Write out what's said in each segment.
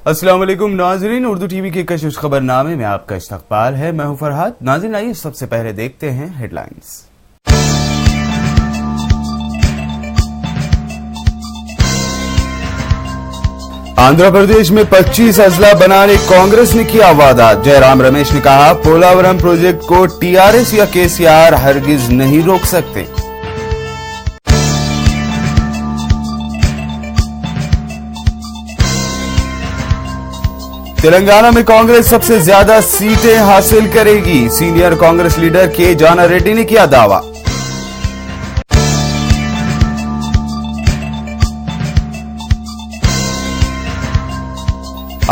अस्सलाम वालेकुम नाजरीन, उर्दू टीवी के कशिश खबरनामे में आपका इस्तकबाल है। मैं हूं फरहाद। नाजरीन, आइए सबसे पहले देखते हैं हेडलाइंस। आंध्र प्रदेश में 25 अजला बनाने कांग्रेस ने किया वादा। जयराम रमेश ने कहा, पोलावरम प्रोजेक्ट को टीआरएस या केसीआर हरगिज नहीं रोक सकते। तेलंगाना में कांग्रेस सबसे ज्यादा सीटें हासिल करेगी। सीनियर कांग्रेस लीडर के जाना रेड्डी ने किया दावा।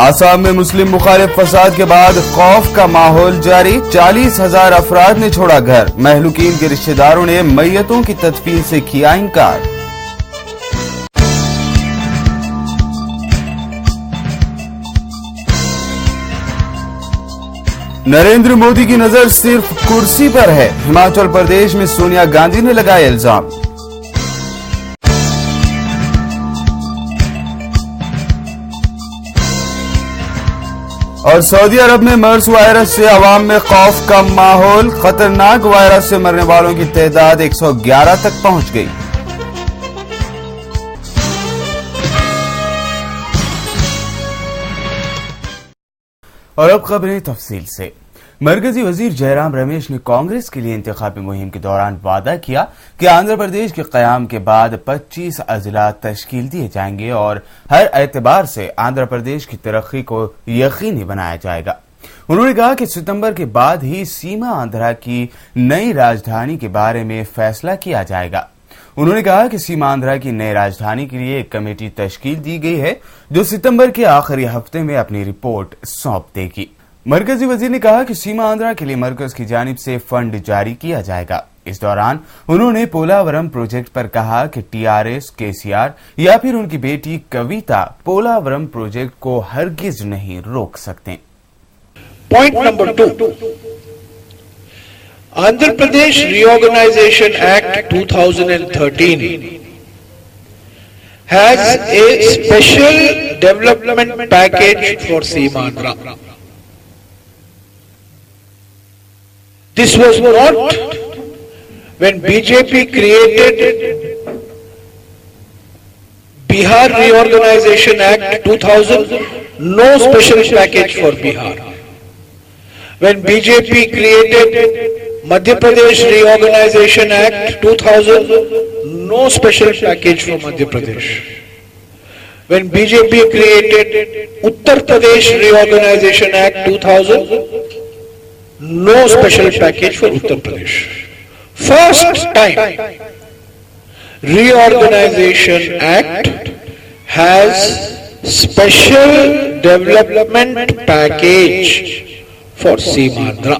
आसाम में मुस्लिम मुखालिफ फसाद के बाद खौफ का माहौल जारी। 40,000 अफराद ने छोड़ा घर। महलूकीन के रिश्तेदारों ने मैयतों की तदफीन से किया इनकार। नरेंद्र मोदी की नजर सिर्फ कुर्सी पर है। हिमाचल प्रदेश में सोनिया गांधी ने लगाया इल्जाम। और सऊदी अरब में मर्स वायरस से अवाम में खौफ का माहौल। खतरनाक वायरस से मरने वालों की तादाद 111 तक पहुंच गई। और अब खबरें तफसील से। मरकजी वजीर जयराम रमेश ने कांग्रेस के लिए इंतखाबी मुहिम के दौरान वादा किया कि आंध्र प्रदेश के कयाम के बाद 25 अजला तश्कील दिए जाएंगे और हर एतबार से आंध्र प्रदेश की तरक्की को यकीनी बनाया जाएगा। उन्होंने कहा कि सितंबर के बाद ही सीमा आंध्रा की नई राजधानी के बारे में फैसला किया जाएगा। उन्होंने कहा कि सीमा आंध्रा की नई राजधानी के लिए एक कमेटी तश्कील दी गई है जो सितंबर के आखिरी हफ्ते में अपनी रिपोर्ट सौंप देगी। मरकजी वजीर ने कहा कि सीमा आंध्रा के लिए मरकज की जानिब से फंड जारी किया जाएगा। इस दौरान उन्होंने पोलावरम प्रोजेक्ट पर कहा कि टीआरएस, केसीआर या फिर उनकी बेटी कविता पोलावरम प्रोजेक्ट को हरगिज नहीं रोक सकते। Point number 2, Andhra Pradesh Reorganization Act 2013 has a special development package for Seema Andhra. This was not when BJP created Bihar Reorganization Act 2000, no special package for Bihar. When BJP created Madhya Pradesh Reorganization Act 2000, no special package for Madhya Pradesh. When BJP created Uttar Pradesh Reorganization Act 2000, no special package for Uttar Pradesh. First time, Reorganization Act has special development package for Seema Andhra.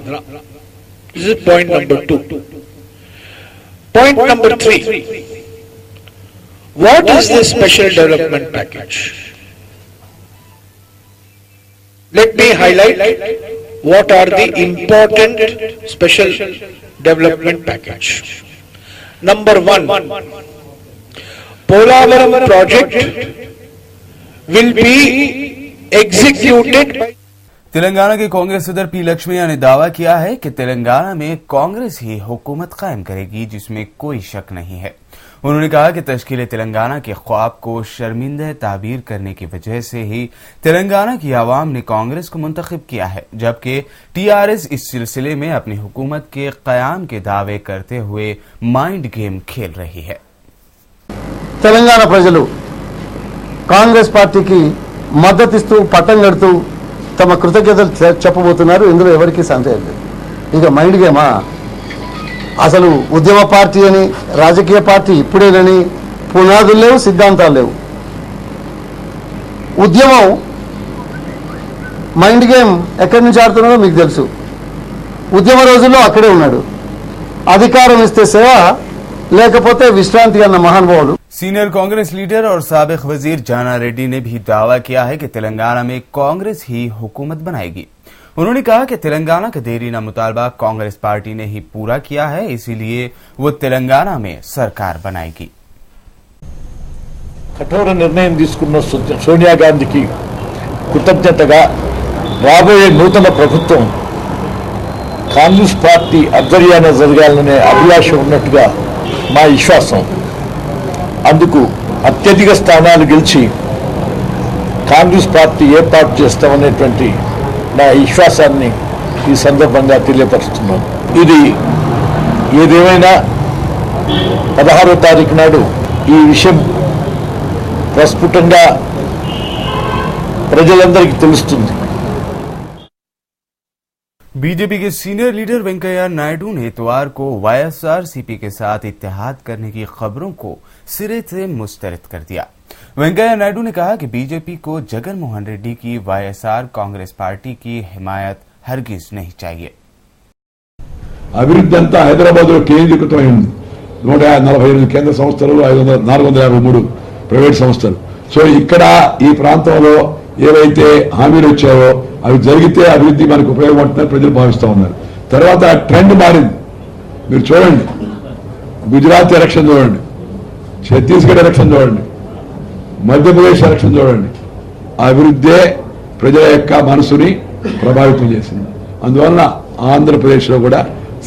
This is point number 2. Point number 3. What is this special development package? Let me highlight what are the important special development package. Number 1. Polavaram project will be executed by Telangana के कांग्रेस सदर P Laxmaiah ने दावा किया है कि तेलंगाना में कांग्रेस ही हुकूमत कायम करेगी, जिसमें कोई शक नहीं है। उन्होंने कहा कि तश्कील तेलंगाना के ख्वाब को शर्मिंदा ताबीर करने की वजह से ही तेलंगाना की आवाम ने कांग्रेस को मुंतखब किया है, जबकि टीआरएस इस सिलसिले में अपनी हुकूमत के कयाम के दावे करते हुए माइंड गेम खेल रही है। तेलंगाना प्रजलु कांग्रेस पार्टी की मदद इस्तू पट्टం కడుతూ తమ కృతజ్ఞతలు చెప్పబోతున్నారు। ఇందులో ఎవరికి సందేహం లేదు। ఇక మైండ్ గేమా? అసలు ఉద్యమ పార్టీ అని, రాజకీయ పార్టీ ఇప్పుడేనని పునాదులు లేవు, సిద్ధాంతాలు లేవు। ఉద్యమం మైండ్ గేమ్ ఎక్కడి నుంచి ఆడుతున్నాడో మీకు తెలుసు। ఉద్యమ రోజుల్లో అక్కడే ఉన్నాడు। అధికారం ఇస్తే సేవ, లేకపోతే విశ్రాంతి అన్న మహానుభావులు। सीनियर कांग्रेस लीडर और साबिक वजीर जाना रेड्डी ने भी दावा किया है कि तेलंगाना में कांग्रेस ही हुकूमत बनाएगी। उन्होंने कहा कि तेलंगाना का देरीना मुतालबा कांग्रेस पार्टी ने ही पूरा किया है, इसीलिए वो तेलंगाना में सरकार बनाएगी। కఠోర నిర్ణయం తీసుకున్న సోనియా గాంధీకి కృతజ్ఞతగా రాబోయే నూతన ప్రభుత్వం కాంగ్రెస్ పార్టీ ఆధ్వర్యాన జరగాలనే అభిలాష ఉన్నట్టుగా మా విశ్వాసం. అందుకు అత్యధిక స్థానాలు గెలిచి కాంగ్రెస్ పార్టీ ఏర్పాటు చేస్తామనేటువంటి నా విశ్వాసాన్ని ఈ సందర్భంగా తెలియపరుస్తున్నాను. ఇది ఏదేమైనా 16వ తారీఖు నాడు ఈ విషయం ప్రస్ఫుటంగా ప్రజలందరికీ తెలుస్తుంది. बीजेपी के सीनियर लीडर वेंकैया नायडू ने इतवार को वाईएसआरसीपी के साथ इत्तेहाद करने की खबरों को सिरे से मुस्तरद कर दिया। वेंकैया नायडू ने कहा कि बीजेपी को जगन मोहन रेड्डी की वाईएसआर कांग्रेस पार्टी की हिमायत हरगिज नहीं चाहिए। అభివృద్ధి అంతా హైదరాబాద్ లో కేంద్రీకృతమైంది. 148 కేంద్ర సంస్థలు, 453 ప్రైవేట్ సంస్థలు. సో ఇక్కడ ఈ ప్రాంతంలో ఏవైతే హామీలు వచ్చాయో అవి జరిగితే అభివృద్ధి మనకు ఉపయోగపడుతుందని ప్రజలు భావిస్తూ ఉన్నారు. తర్వాత ట్రెండ్ మారింది. మీరు చూడండి, గుజరాత్ ఎలక్షన్ చూడండి, ఛత్తీస్గఢ్ ఎలక్షన్ చూడండి, మధ్యప్రదేశ్ ఎలక్షన్ చూడండి. అభివృద్ధే ప్రజల యొక్క మనసుని ప్రభావితం చేసింది. అందువలన ఆంధ్రప్రదేశ్లో కూడా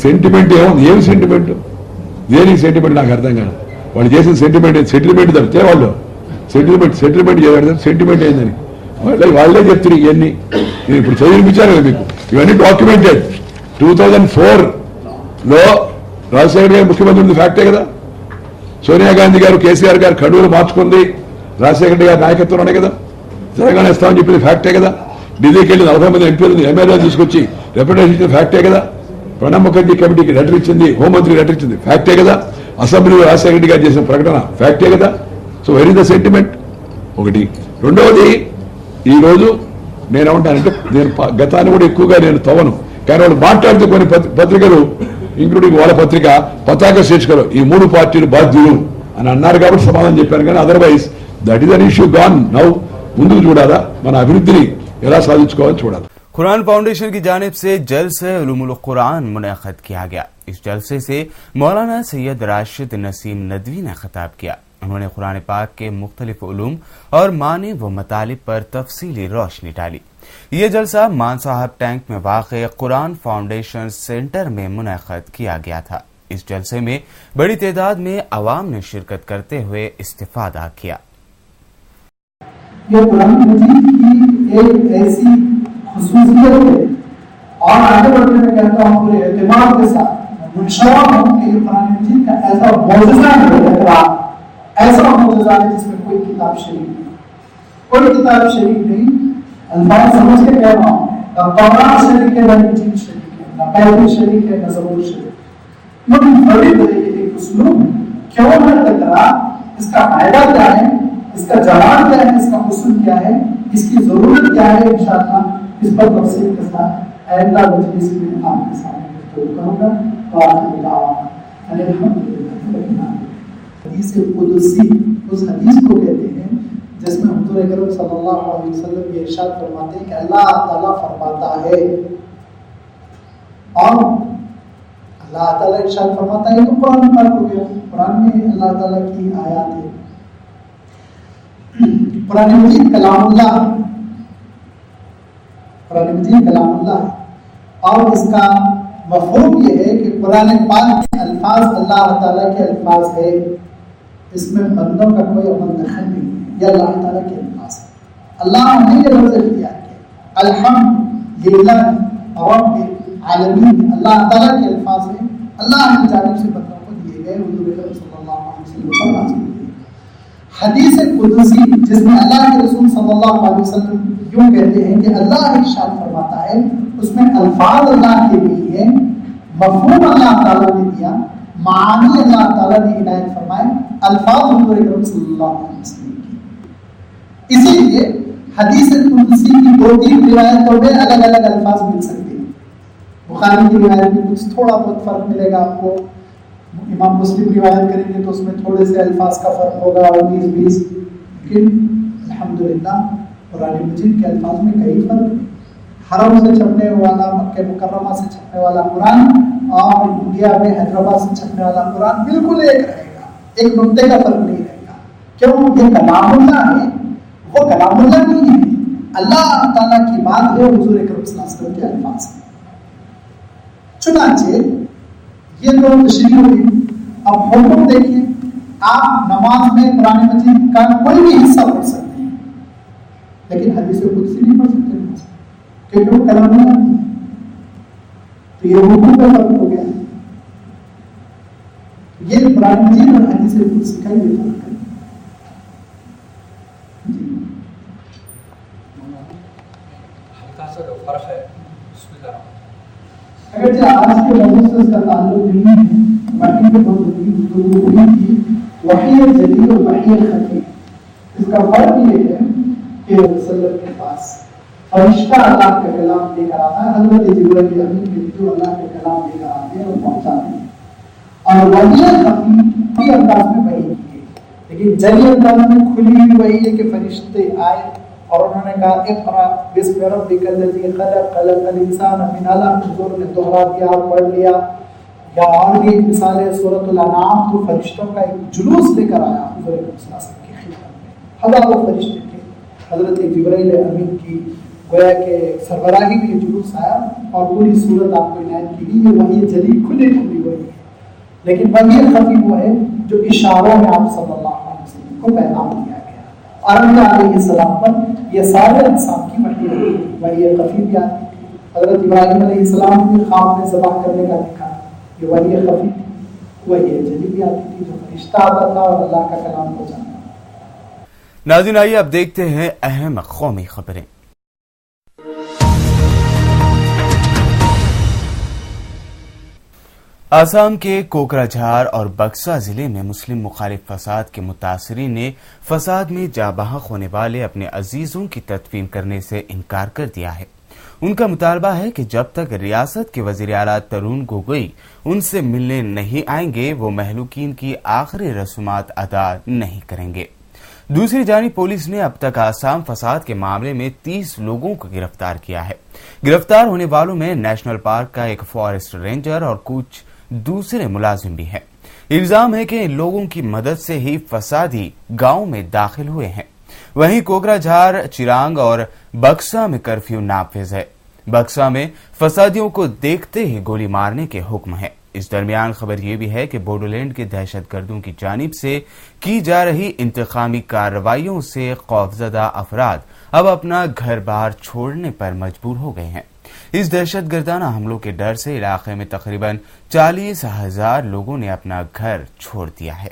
సెంటిమెంట్ ఏం సెంటిమెంట్, దేనికి సెంటిమెంట్ నాకు అర్థం కాదు. వాళ్ళు చేసిన సెంటిమెంట్ సెటిల్మెంట్ తప్పితే వాళ్ళు సెటిల్మెంట్ చేయడం సెంటిమెంట్ అయిందని వాళ్ళే చెప్తున్నారు. ఇవన్నీ నేను ఇప్పుడు చదివించాను కదా మీకు, ఇవన్నీ డాక్యుమెంటెడ్. 2004లో రాజశేఖర్ గారు ముఖ్యమంత్రి ఉంది, ఫ్యాక్టే కదా. సోనియా గాంధీ గారు, కేసీఆర్ గారు కడువులు మార్చుకుంది రాజశేఖర్ గారి నాయకత్వంలోనే కదా. తెలంగాణ ఇస్తామని చెప్పింది ఫ్యాక్టే కదా. ఢిల్లీకి వెళ్ళి 40 మంది ఎమ్మెల్యేలు తీసుకొచ్చి రిప్రజెంటేషన్ ఇచ్చింది ఫ్యాక్టే కదా. ప్రణబ్ ముఖర్జీ కమిటీకి లెటర్ ఇచ్చింది, హోంమంత్రికి లెటర్ ఇచ్చింది ఫ్యాక్టే కదా. అసెంబ్లీలో రాజశేఖర రెడ్డి గారు చేసిన ప్రకటన ఫ్యాక్టే కదా. సో వెరీ ద సెంటిమెంట్ ఒకటి. రెండవది, ఈరోజు నేనేమంటానంటే, నేను గతాన్ని కూడా ఎక్కువగా నేను తవ్వను, కానీ వాళ్ళు మాట్లాడితే కొన్ని పత్రికలు ఇంక్లూడింగ్ వాళ్ళ పత్రిక పతాక శీర్షికలు ఈ 3 పార్టీలు బాధ్యులు అని అన్నారు కాబట్టి సమాధానం చెప్పాను. కానీ otherwise that is an issue gone now. ముందుకు చూడాలా, మన అభివృద్ధిని ఎలా సాధించుకోవాలని చూడాలి. कुरान फाउंडेशन की जानिब से जलसे उलूमुल कुरान मुनअक़द किया गया। इस जलसे से मौलाना सैयद राशिद नसीम नदवी ने खिताब किया। उन्होंने कुरान पाक के मुख्तलिफ उलूम और मानी व मतालिब पर तफसीली रोशनी डाली। ये जलसा मान साहब टैंक में वाक़े कुरान फाउंडेशन सेंटर में मुनअक़द किया गया था। इस जलसे में बड़ी तादाद में अवाम ने शिरकत करते हुए इस्तिफादा किया। ये कुरान मजीद की एक ऐसी खुसूसियत है, और आगे बढ़कर मैं कहता हूँ पूरे एतमाद के साथ मुनशरा हूँ कि ये कुरान मजीद का ऐसा मौजज़ा है, ऐसा मौजज़ा है जिसमें कोई किताब शरीक नहीं, कोई किताब शरीक नहीं। अल्फाज समझ के कह रहा हूँ, न कुरान शरीक है, न इंजील शरीक है, न बाइबल शरीक है, न ज़बूर शरीक। लेकिन बड़ी बड़ी एक उस्लूब क्यों है तकरार, इसका फायदा क्या है, इसका जवाब क्या है, इसका उसूल क्या है, इसकी जरूरत क्या है, इंशाअल्लाह इस पर तफसील के साथ अगला मजलिस में आपके सामने गुफ्तगू करूंगा। हदीस कुदसी उस हदीस को कहते हैं जिसमें हुज़ूर अकरम सल्लल्लाहु अलैहि वसल्लम ये इरशाद फरमाते हैं कि अल्लाह ताला फरमाता है, और अल्लाह ताला इरशाद फरमाता है तो कुरान पाक हो गया। कुरान में अल्लाह ताला की आयत है, कुरान मजीद कलामुल्लाह, कुरान मजीद कलामुल्लाह है, और इसका मफहूम ये है कि कुरान पाक के अल्फाज अल्लाह ताला के अल्फाज है, इसमें बंदों का कोई अमल दखल नहीं है, ये अल्लाह ताला के अल्फाज है। अल्लाह ने ये लफ्ज़ इख्तियार किया, अल्हम्दुलिल्लाह रब्बिल आलमीन, अल्लाह ताला के अल्फाज है, अल्लाह की जानिब से बंदों को दिए गए हुज़ूर सल्लल्लाहु अलैहि वसल्लम पर नाज़िल हुए। हदीस कुदसी जिसमें अल्लाह के रसूल सल्लल्लाहु अलैहि वसल्लम यूं कहते हैं कि अल्लाह इरशाद फरमाता है, उसमें अल्फाज अल्लाह के लिए है, मफहूम अल्लाह ताला ने दिया, मानी अल्लाह ताला ने इनायत फरमाए, अल्फाज हुज़ूर अकरम सल्लल्लाहु अलैहि वसल्लम की। इसीलिए हदीस कुदसी की 2-3 रिवायतों में अलग अलग अल्फाज मिल सकते हैं। बुखारी की रिवायत में कुछ थोड़ा बहुत फर्क मिलेगा आपको, इमाम मुस्लिम रिवायत करेंगे तो उसमें थोड़े से अल्फाज का फर्क होगा 19-20, लेकिन अल्हम्दुलिल्लाह कुरान मजीद के अल्फाज में कई फर्क है। हरम से छपने वाला, मक्के मुकर्रमा से छपने वाला कुरान और इंडिया में हैदराबाद से छपने वाला कुरान बिल्कुल एक रहेगा, एक नुक्ते का फर्क नहीं रहेगा। क्यों? ये कलामुल्लाह है, वो कलामुल्लाह नहीं है, अल्लाह ताला की बात है, हुजूर अकरम सल्लल्लाहु अलैहि वसल्लम के अल्फाज है। चुनांचे ये तो तशरीह हुई। अब हुक्म देखिए, आप नमाज में कुरान मजीद का कोई भी हिस्सा पढ़ सकते हैं, लेकिन हदीस कुदसी नहीं पढ़ सकते क्योंकि वो कलाम नहीं है। तो ये हुक्म का फर्क हो गया। ये कुरान मजीद और हदीस कुदसी का ये फर्क है। हल्का सा जो फर्क है अगर जो आज के मौजूद से इसका ताल्लुक नहीं है, वही के बहुत की वही जलील और वही खफी। इसका फर्क ये है कि रसूलुल्लाह के पास फरिश्ता अल्लाह का कलाम लेकर आता है, हज़रत जिब्रील अमीन जो अल्लाह का कलाम लेकर आते हैं और पहुंचाते हैं, और वही खफी अंदाज में वही की है। लेकिन जली अंदाज में खुली हुई वही है कि फरिश्ते आए और उन्होंने कहा इक़रा बिस्मि रब्बिकल लज़ी खलक़ खलक़ल इंसान मिन अलक़, हुज़ूर ने दोहरा दिया और पढ़ लिया। या और भी एक मिसाल है सूरतुल अनाम, तो फरिश्तों का एक जुलूस लेकर आया हुज़ूर सल्लल्लाहु अलैहि वसल्लम की खिदमत में। हज़ारों फरिश्ते थे, हज़रत जिब्रील अमीन की गोया के सरबराही में जुलूस आया और पूरी सूरत आपको इनायत की गई। ये वही जली खुली खुली वही है, लेकिन वही खफी वो है जो इशारों में आप सल्लल्लाहु अलैहि वसल्लम को पैगाम दिया गया। और अम्बिया अलैहिस्सलाम पर ये सारे इंसान की वही खफी भी आती थी। हज़रत इब्राहीम अलैहिस्सलाम भी ख्वाब में ज़बाह करने का दिखा, ये वही खफी थी। वही जली भी आती थी जो फरिश्ता आता था और अल्लाह का कलाम पहुंचाता। नाज़रीन, आइए अब देखते हैं अहम कौमी खबरें। आसाम के कोकराझार और बक्सा जिले में मुस्लिम मुखालिफ फसाद के मुतासरीन ने फसाद में जाबाहक होने वाले अपने अजीजों की तदफीन करने से इनकार कर दिया है। उनका मुतालबा है कि जब तक रियासत के वज़ीर आला तरुण गोगोई उनसे मिलने नहीं आएंगे, वो महलूकीन की आखिरी रसूमात अदा नहीं करेंगे। दूसरी जानिब पुलिस ने अब तक आसाम फसाद के मामले में 30 लोगों को गिरफ्तार किया है। गिरफ्तार होने वालों में नेशनल पार्क का एक फॉरेस्ट रेंजर और कुछ दूसरे मुलाजिम भी हैं। इल्जाम है कि इन लोगों की मदद से ही फसादी गांव में दाखिल हुए हैं। वहीं कोकराझार, चिरांग और बक्सा में कर्फ्यू नाफिज है। बक्सा में फसादियों को देखते ही गोली मारने के हुक्म है। इस दरमियान खबर यह भी है कि बोडोलैंड के दहशतगर्दों की जानिब से की जा रही इंतकामी कार्रवाइयों से खौफजदा अफराद अब अपना घर बार छोड़ने पर मजबूर हो गए हैं। इस दहशतगर्दाना हमलों के डर से इलाके में तकरीबन 40,000 लोगों ने अपना घर छोड़ दिया है।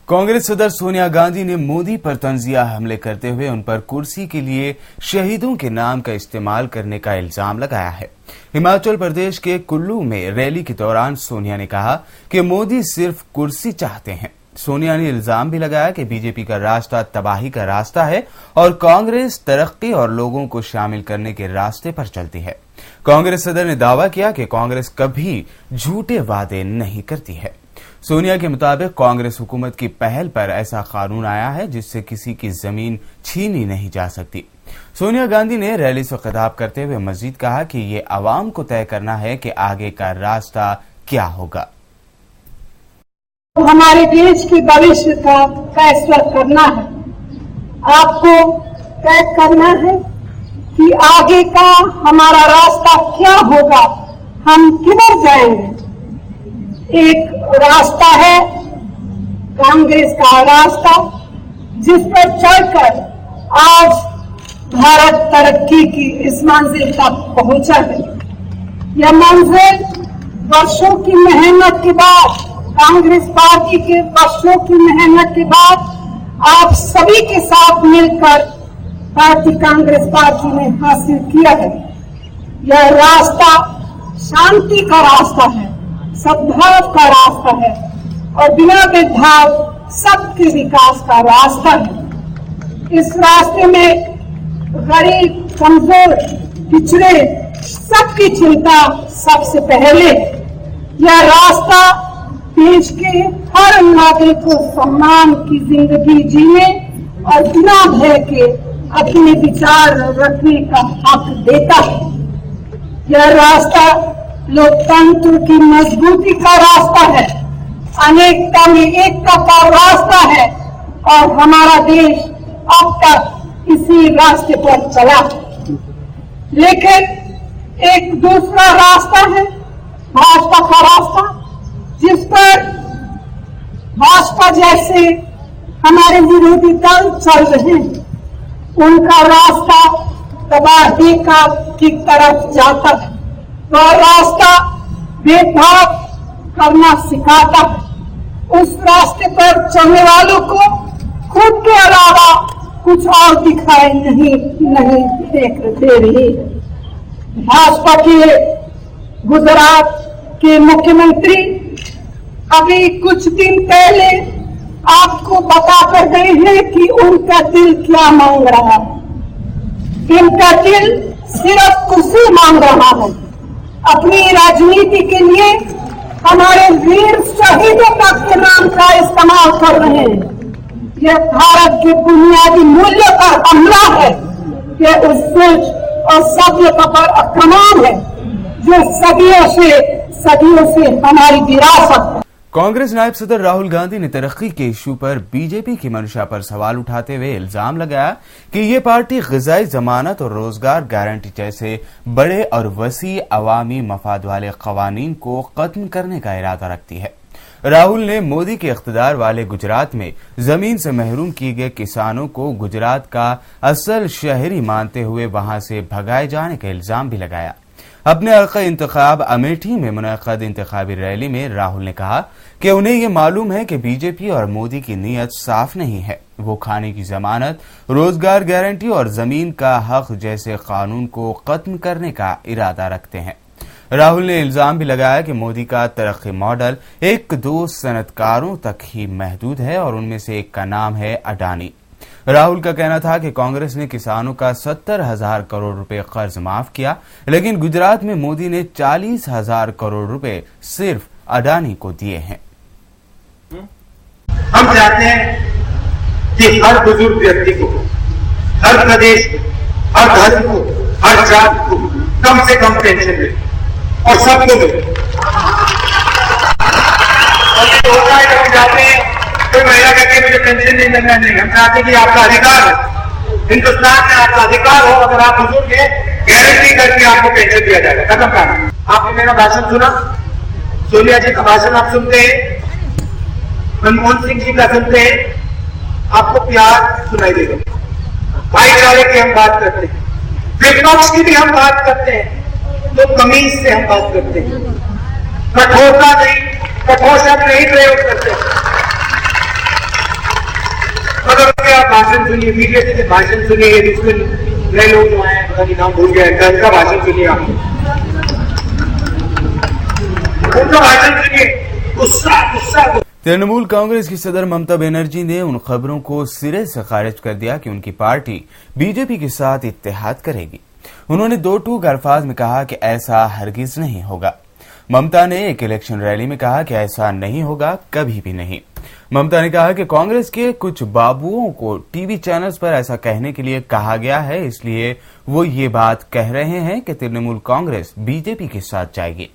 कांग्रेस सदर सोनिया गांधी ने मोदी पर तंजिया हमले करते हुए उन पर कुर्सी के लिए शहीदों के नाम का इस्तेमाल करने का इल्जाम लगाया है। हिमाचल प्रदेश के कुल्लू में रैली के दौरान सोनिया ने कहा कि मोदी सिर्फ कुर्सी चाहते हैं। सोनिया ने इल्जाम भी लगाया कि बीजेपी का रास्ता तबाही का रास्ता है और कांग्रेस तरक्की और लोगों को शामिल करने के रास्ते पर चलती है। कांग्रेस सदर ने दावा किया कि कांग्रेस कभी झूठे वादे नहीं करती है। सोनिया के मुताबिक कांग्रेस हुकूमत की पहल पर ऐसा कानून आया है जिससे किसी की जमीन छीनी नहीं जा सकती। सोनिया गांधी ने रैली से खिताब करते हुए मजीद कहा कि ये अवाम को तय करना है कि आगे का रास्ता क्या होगा। हमारे देश के भविष्य का फैसला करना है। आपको तय करना है कि आगे का हमारा रास्ता क्या होगा, हम किधर जाएंगे। एक रास्ता है कांग्रेस का रास्ता, जिस पर चलकर आज भारत तरक्की की इस मंजिल तक पहुंचा है। यह मंजिल वर्षों की मेहनत के बाद, कांग्रेस पार्टी के वर्षों की मेहनत के बाद आप सभी के साथ मिलकर पार्टी कांग्रेस पार्टी ने हासिल किया है। यह रास्ता शांति का रास्ता है, सद्भाव का रास्ता है और बिना भेदभाव सबके विकास का रास्ता है। इस रास्ते में गरीब, कमजोर, पिछड़े सबकी चिंता सबसे पहले। यह रास्ता देश के हर नागरिक को सम्मान की जिंदगी जीने और बिना भय के अपने विचार रखने का हक देता है। यह रास्ता लोकतंत्र की मजबूती का रास्ता है, अनेकता में एकता का रास्ता है और हमारा देश अब तक इसी रास्ते पर चला, लेकिन एक दूसरा रास्ता है भाजपा का रास्ता, जिस पर भाजपा जैसे हमारे विरोधी दल चल रहे हैं। उनका रास्ता तबाही की तरफ जाता है, वह रास्ता भेदभाव करना सिखाता है। उस रास्ते पर चलने वालों को खुद के अलावा कुछ और दिखाई नहीं दे रही। भाजपा के गुजरात के मुख्यमंत्री अभी कुछ दिन पहले आपको बता कर गए हैं कि उनका दिल क्या मांग रहा है। उनका दिल सिर्फ कुर्सी मांग रहा है। अपनी राजनीति के लिए हमारे वीर शहीदों के नाम का इस्तेमाल कर रहे हैं। यह भारत के बुनियादी मूल्यों पर हमला है। यह उस सोच और सभ्यता पर आक्रमण है जो सदियों से हमारी विरासत है। कांग्रेस नायब सदर राहुल गांधी ने तरक्की के इशू पर बीजेपी की मंशा पर सवाल उठाते हुए इल्जाम लगाया कि ये पार्टी ग़िज़ाई जमानत और रोजगार गारंटी जैसे बड़े और वसी अवामी मफाद वाले कवानीन को खत्म करने का इरादा रखती है। राहुल ने मोदी के इख्तिदार वाले गुजरात में जमीन से महरूम किए गए किसानों को गुजरात का असल शहरी मानते हुए वहां से भगाए जाने का इल्जाम भी लगाया। अपने हल्का इंतखाब अमेठी में मुनअक़द इंतखाबी रैली में राहुल ने कहा कि उन्हें ये मालूम है कि बीजेपी और मोदी की नीयत साफ नहीं है। वो खाने की जमानत, रोजगार गारंटी और जमीन का हक जैसे कानून को खत्म करने का इरादा रखते हैं। राहुल ने इल्जाम भी लगाया कि मोदी का तरक्की मॉडल 1-2 सनतकारों तक ही महदूद है और उनमें से एक का नाम है अडानी। राहुल का कहना था कि कांग्रेस ने किसानों का 70,000 करोड़ रुपए कर्ज माफ किया, लेकिन गुजरात में मोदी ने 40,000 करोड़ रुपए सिर्फ अडानी को दिए हैं। हम चाहते हैं कि हर बुजुर्ग व्यक्ति को, हर प्रदेश को, हर धर्म को, हर जात को कम से कम पेंशन मिले और सबको मिले। होता है हम चाहते हैं कोई महिला कहती है मुझे पेंशन नहीं मिलना चाहिए। हम चाहते हैं कि आपका अधिकार है, हिंदुस्तान में आपका अधिकार हो, अगर आप बुजुर्ग हैं गारंटी करके आपको पेंशन दिया जाएगा। खत्म करना। आपने मेरा भाषण सुना, सोनिया जी का भाषण आप सुनते हैं, मनमोहन सिंह जी का सुनते हैं, आपको प्यार सुनाई देगा। भाईचारे की हम बात करते हैं, विपक्ष की भी हम बात करते हैं, तो तमीज से हम बात करते हैं, कठोरता नहीं, कठोर शब्द नहीं प्रयोग करते। मगर आप भाषण सुनिए, मीडिया से भाषण सुनिए, जिसमें नए लोग जो आए पता नहीं नाम भूल गए, उनका भाषण सुनिए, आप उनका भाषण सुनिए, गुस्सा। तृणमूल कांग्रेस की सदर ममता बनर्जी ने उन खबरों को सिरे से खारिज कर दिया कि उनकी पार्टी बीजेपी के साथ इत्तेहाद करेगी। उन्होंने दो टूक अल्फाज में कहा कि ऐसा हरगिज नहीं होगा। ममता ने एक इलेक्शन रैली में कहा कि ऐसा नहीं होगा, कभी भी नहीं। ममता ने कहा कि कांग्रेस के कुछ बाबुओं को टीवी चैनल्स पर ऐसा कहने के लिए कहा गया है, इसलिए वो ये बात कह रहे हैं कि तृणमूल कांग्रेस बीजेपी के साथ जाएगी।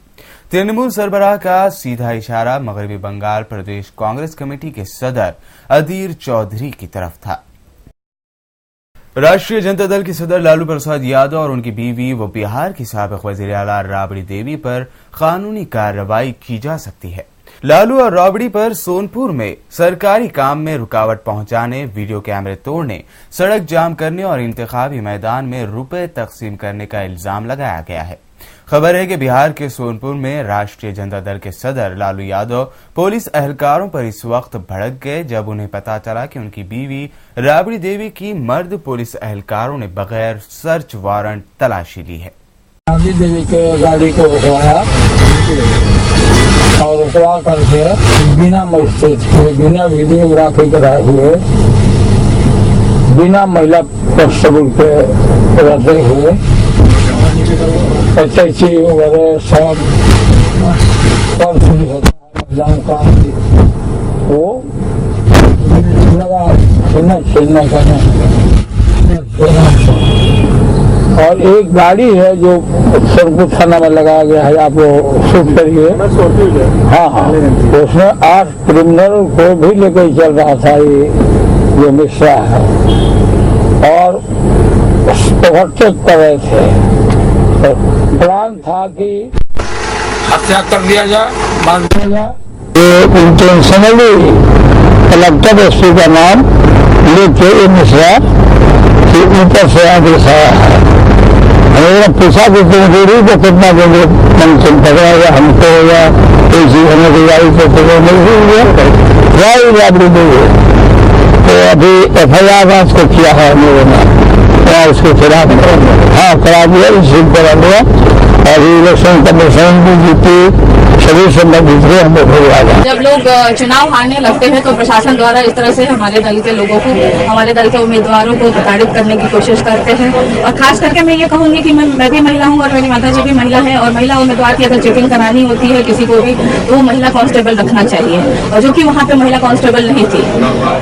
तृणमूल सरबराह का सीधा इशारा मगरबी बंगाल प्रदेश कांग्रेस कमेटी के सदर अधीर चौधरी की तरफ था। राष्ट्रीय जनता दल के सदर लालू प्रसाद यादव और उनकी बीवी व बिहार की साबिक वजीर आला राबड़ी देवी पर कानूनी कार्रवाई की जा सकती है। लालू और राबड़ी पर सोनपुर में सरकारी काम में रुकावट पहुंचाने, वीडियो कैमरे तोड़ने, सड़क जाम करने और इंतखाबी मैदान में रुपए तकसीम करने का इल्जाम लगाया गया है। खबर है कि बिहार के सोनपुर में राष्ट्रीय जनता दल के सदर लालू यादव पुलिस अहलकारों पर इस वक्त भड़क गए जब उन्हें पता चला कि उनकी बीवी राबड़ी देवी की मर्द पुलिस अहलकारों ने बगैर सर्च वारंट तलाशी ली है। राबड़ी देवी के गाड़ी को रुकवाया और रुकवा करके बिना मजिस्ट्रेट के, बिना वीडियोग्राफी कराए हुए, बिना महिला कांस्टेबल के रहते हुए एसएचसी वगैरह सब शुरू होता है महिलाओं का, वो लगा खेलना करना। और एक गाड़ी है जो सोनपुर थाना में लगाया गया है, आप वो शूट करिए। हाँ, उसमें 8 क्रिमिनल को भी लेकर चल रहा था ये जो मिश्रा है। और ओवरटेक कर रहे थे। तो प्लान था कि हत्या कर दिया जाए, मार दिया जाए। ये इंटेंशनली कलेक्टर एसपी का नाम लेके ये मिश्रा कि ऊपर से आगे साया है। हमें पूछा कि तुम दूरी को कितना देंगे, पेंशन पकड़ेगा हमको या किसी हमें तैयारी को पकड़ नहीं हुई है। तो अभी FIR राज को किया है मेरे ने उसके खिलाफ करा दिया, रिसीव करा दिया। अभी इलेक्शन कमीशन भी जीती, सभी संबंधित को हम लोग जब लोग चुनाव हारने लगते हैं तो प्रशासन द्वारा इस तरह से हमारे दल के लोगों को, हमारे दल के उम्मीदवारों को प्रताड़ित करने की कोशिश करते हैं। और खास करके मैं ये कहूंगी कि मैं भी महिला हूं और मेरी माता जी भी महिला है, और महिला उम्मीदवार की अगर चेकिंग करानी होती है किसी को भी तो वो महिला कांस्टेबल रखना चाहिए, और जो कि वहाँ पे महिला कांस्टेबल नहीं थी।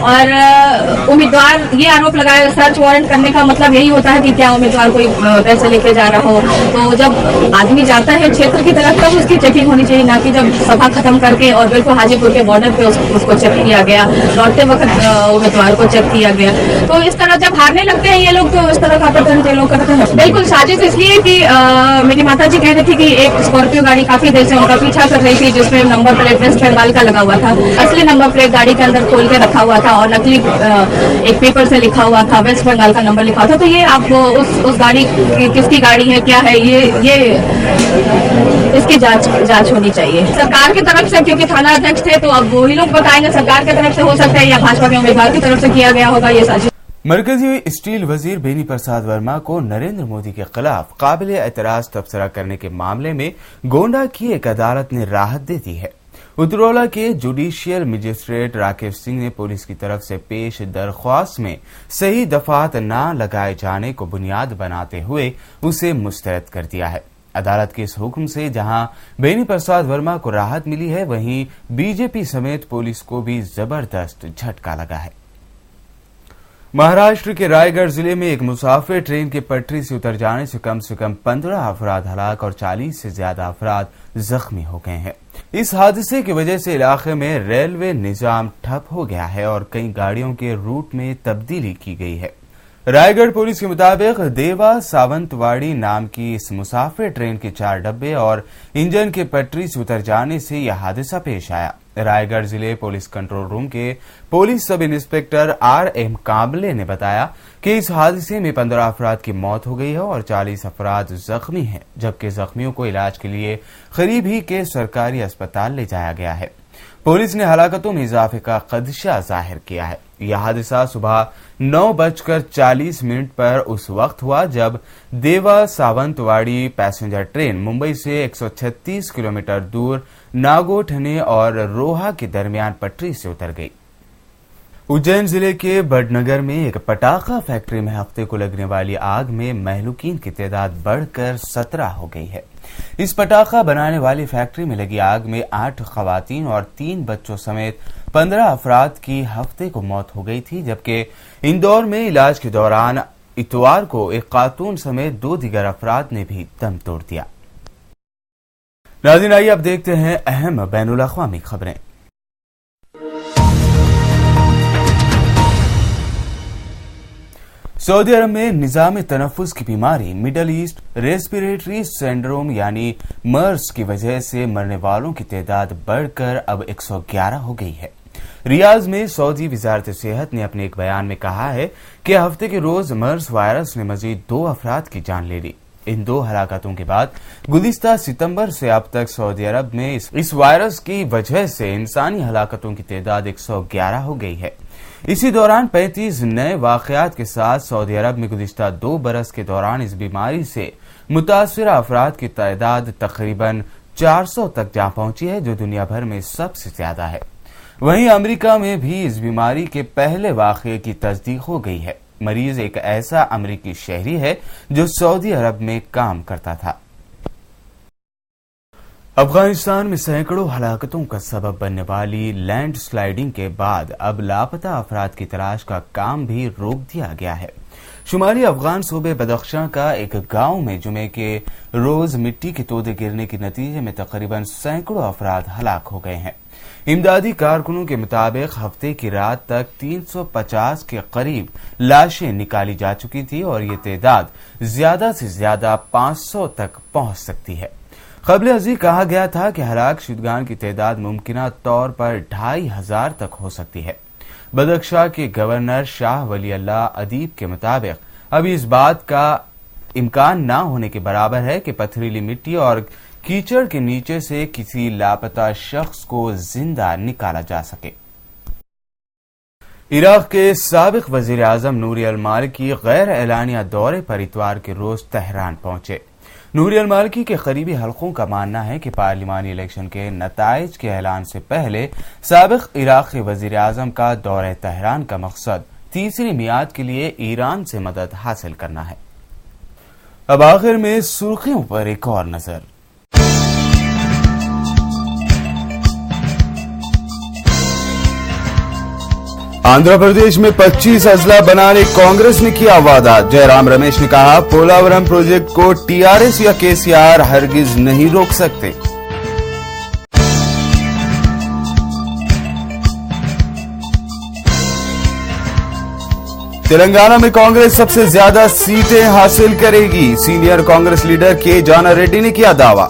और उम्मीदवार ये आरोप लगाया, सर्च वारंट करने का मतलब यही होता है कि क्या उम्मीदवार कोई पैसे लेके जा रहा हो। तो जब आदमी जाता है क्षेत्र की तरफ तब उसकी चेकिंग होनी चाहिए, ना कि जब सभा खत्म करके और बिल्कुल हाजीपुर के बॉर्डर पे उसको चेक किया गया, लौटते वक्त उम्मीदवार को चेक किया गया। तो इस तरह जब हारने लगते हैं ये लोग तो इस तरह का प्रदर्शन ये लोग करते हैं। बिल्कुल साजिश इसलिए कि मेरी माता जी कह रही थी कि एक स्कॉर्पियो गाड़ी काफी देर से उनका पीछा कर रही थी जिसमें नंबर प्लेट वेस्ट बंगाल का लगा हुआ था। असली नंबर प्लेट गाड़ी के अंदर खोल के रखा हुआ था और नकली एक पेपर से लिखा हुआ था, वेस्ट बंगाल का नंबर लिखा हुआ था। तो ये आप उस गाड़ी किसकी गाड़ी है, क्या है, ये इसकी जांच होनी चाहिए सरकार की तरफ से, क्योंकि थाना अध्यक्ष थे तो अब वही लोग बताएंगे सरकार की तरफ से हो सकता है या भाजपा के उम्मीदवार की तरफ से किया गया होगा ये साजिश। मरकजी स्टील वजीर बेनी प्रसाद वर्मा को नरेंद्र मोदी के खिलाफ काबिल एतराज तबसरा करने के मामले में गोंडा की एक अदालत ने राहत दे दी है। उतरौला के जुडिशियल मजिस्ट्रेट राकेश सिंह ने पुलिस की तरफ से पेश दरख्वास्त में सही दफात न लगाए जाने को बुनियाद बनाते हुए उसे मुस्तरद कर दिया है। अदालत के इस हुक्म से जहां बेनी प्रसाद वर्मा को राहत मिली है, वहीं बीजेपी समेत पुलिस को भी जबरदस्त झटका लगा है। महाराष्ट्र के रायगढ़ जिले में एक मुसाफिर ट्रेन के पटरी से उतर जाने से कम 15 अफराद हलाक और 40 से ज्यादा अफराद जख्मी हो गए हैं। इस हादसे की वजह से इलाके में रेलवे निजाम ठप हो गया है और कई गाड़ियों के रूट में तब्दीली की गई है। रायगढ़ पुलिस के मुताबिक देवा सावंतवाड़ी नाम की इस मुसाफिर ट्रेन के 4 डब्बे और इंजन के पटरी से उतर जाने से यह हादसा पेश आया। रायगढ़ जिले पुलिस कंट्रोल रूम के पुलिस सब इंस्पेक्टर RM काबले ने बताया कि इस हादसे में 15 अफराद की मौत हो गई है और 40 अफराद जख्मी हैं, जबकि जख्मियों को इलाज के लिए करीब ही के सरकारी अस्पताल ले जाया गया है। पुलिस ने हलाकतों में इजाफे का खदशा जाहिर किया है। यह हादसा सुबह 9:40 पर उस वक्त हुआ जब देवा सावंतवाड़ी पैसेंजर ट्रेन मुंबई से 136 किलोमीटर दूर नागोठने और रोहा के दरमियान पटरी से उतर गई। उज्जैन जिले के बड़नगर में एक पटाखा फैक्ट्री में हफ्ते को लगने वाली आग में महलूकीन की तादाद बढ़कर 17 हो गई है। इस पटाखा बनाने वाली फैक्ट्री में लगी आग में 8 खवातीन और 3 बच्चों समेत 15 अफराद की हफ्ते को मौत हो गई थी, जबकि इंदौर में इलाज के दौरान इतवार को एक खातून समेत 2 दीगर अफराद ने भी दम तोड़ दिया। नाज़रीन, आइए अब देखते हैं अहम बैनुल अक़वामी खबरें। सऊदी अरब में निज़ाम तनफ़ुस की बीमारी मिडल ईस्ट रेस्पिरेटरी सिंड्रोम यानी मर्स की वजह से मरने वालों की तादाद बढ़कर अब 111 हो गई है। रियाज में सऊदी वज़ारत सेहत ने अपने एक बयान में कहा है कि हफ्ते के रोज मर्स वायरस ने मजीद 2 अफराद की जान ले ली। इन 2 हलाकतों के बाद गुज़िश्ता सितंबर से अब तक सऊदी अरब में इस वायरस की वजह से इंसानी हलाकतों की तादाद 111 हो गई है। इसी दौरान 35 नए वाकयात के साथ सऊदी अरब में गुज़िश्ता 2 बरस के दौरान इस बीमारी से मुतासिरा अफराद की तादाद तकरीबन 400 तक जा पहुंची है, जो दुनिया भर में सबसे ज्यादा है। वहीं अमेरिका में भी इस बीमारी के पहले वाकये की तस्दीक हो गई है। मरीज एक ऐसा अमेरिकी शहरी है जो सऊदी अरब में काम करता था। अफगानिस्तान में सैकड़ों हलाकतों का सबब बनने वाली लैंडस्लाइडिंग के बाद अब लापता अफराद की तलाश का काम भी रोक दिया गया है। शुमाली अफगान सूबे बदख्शां का एक गांव में जुमे के रोज मिट्टी के तोदे गिरने के नतीजे में तकरीबन सैकड़ों अफराद हलाक हो गए हैं। इमदादी कारकुनों के मुताबिक हफ्ते की रात तक 350 के करीब लाशें निकाली जा चुकी थी और ये तादाद ज्यादा से ज्यादा 500 तक पहुंच सकती है। क़ब्ल अज़ीं कहा गया था कि हलाक शुदगान की तादाद मुमकिना तौर पर 2500 तक हो सकती है। बदख्शां के गवर्नर शाह वली अल्लाह अदीब के मुताबिक अभी इस बात का इम्कान न होने के बराबर है कि पथरीली मिट्टी और कीचड़ के नीचे से किसी लापता शख्स को जिंदा निकाला जा सके। इराक के साबिक वजीर आजम नूरी अल-मालिकी गैर एलानिया दौरे पर इतवार के रोज तेहरान पहुंचे। नूरी अल-मालिकी के करीबी हलकों का मानना है कि पार्लिमानी इलेक्शन के नताइज के ऐलान से पहले साबिक इराक के वजीर आजम का दौरे तेहरान का मकसद तीसरी मियाद के लिए ईरान से मदद हासिल करना है। अब आखिर में सुर्खियों पर एक और नजर। आंध्र प्रदेश में 25 अजला बनाने कांग्रेस ने किया वादा। जयराम रमेश ने कहा, पोलावरम प्रोजेक्ट को टीआरएस या केसीआर हरगिज नहीं रोक सकते। तेलंगाना में कांग्रेस सबसे ज्यादा सीटें हासिल करेगी। सीनियर कांग्रेस लीडर के जाना रेड्डी ने किया दावा।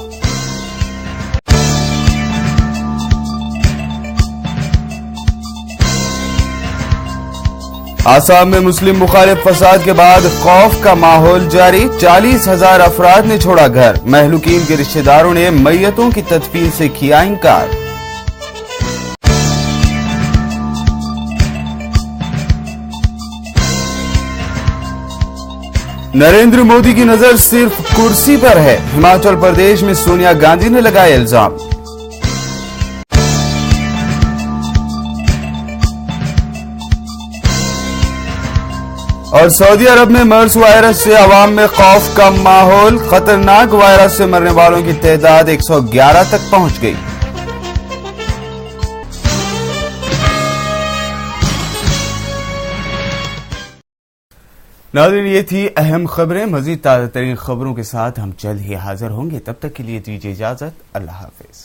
आसाम में मुस्लिम मुखालिफ फसाद के बाद खौफ का माहौल जारी। 40,000 अफराद ने छोड़ा घर। महलूकीन के रिश्तेदारों ने मैयतों की तदफीन से किया इनकार। नरेंद्र मोदी की नजर सिर्फ कुर्सी पर है। हिमाचल प्रदेश में सोनिया गांधी ने लगाया इल्जाम। और सऊदी अरब में मर्स वायरस से अवाम में खौफ का माहौल। खतरनाक वायरस से मरने वालों की तादाद 111 तक पहुंच गई। नाज़रीन, ये थी अहम खबरें। मजीद ताज़ा तरीन खबरों के साथ हम जल्द ही हाजिर होंगे। तब तक के लिए दीजिए इजाजत। अल्लाह हाफिज।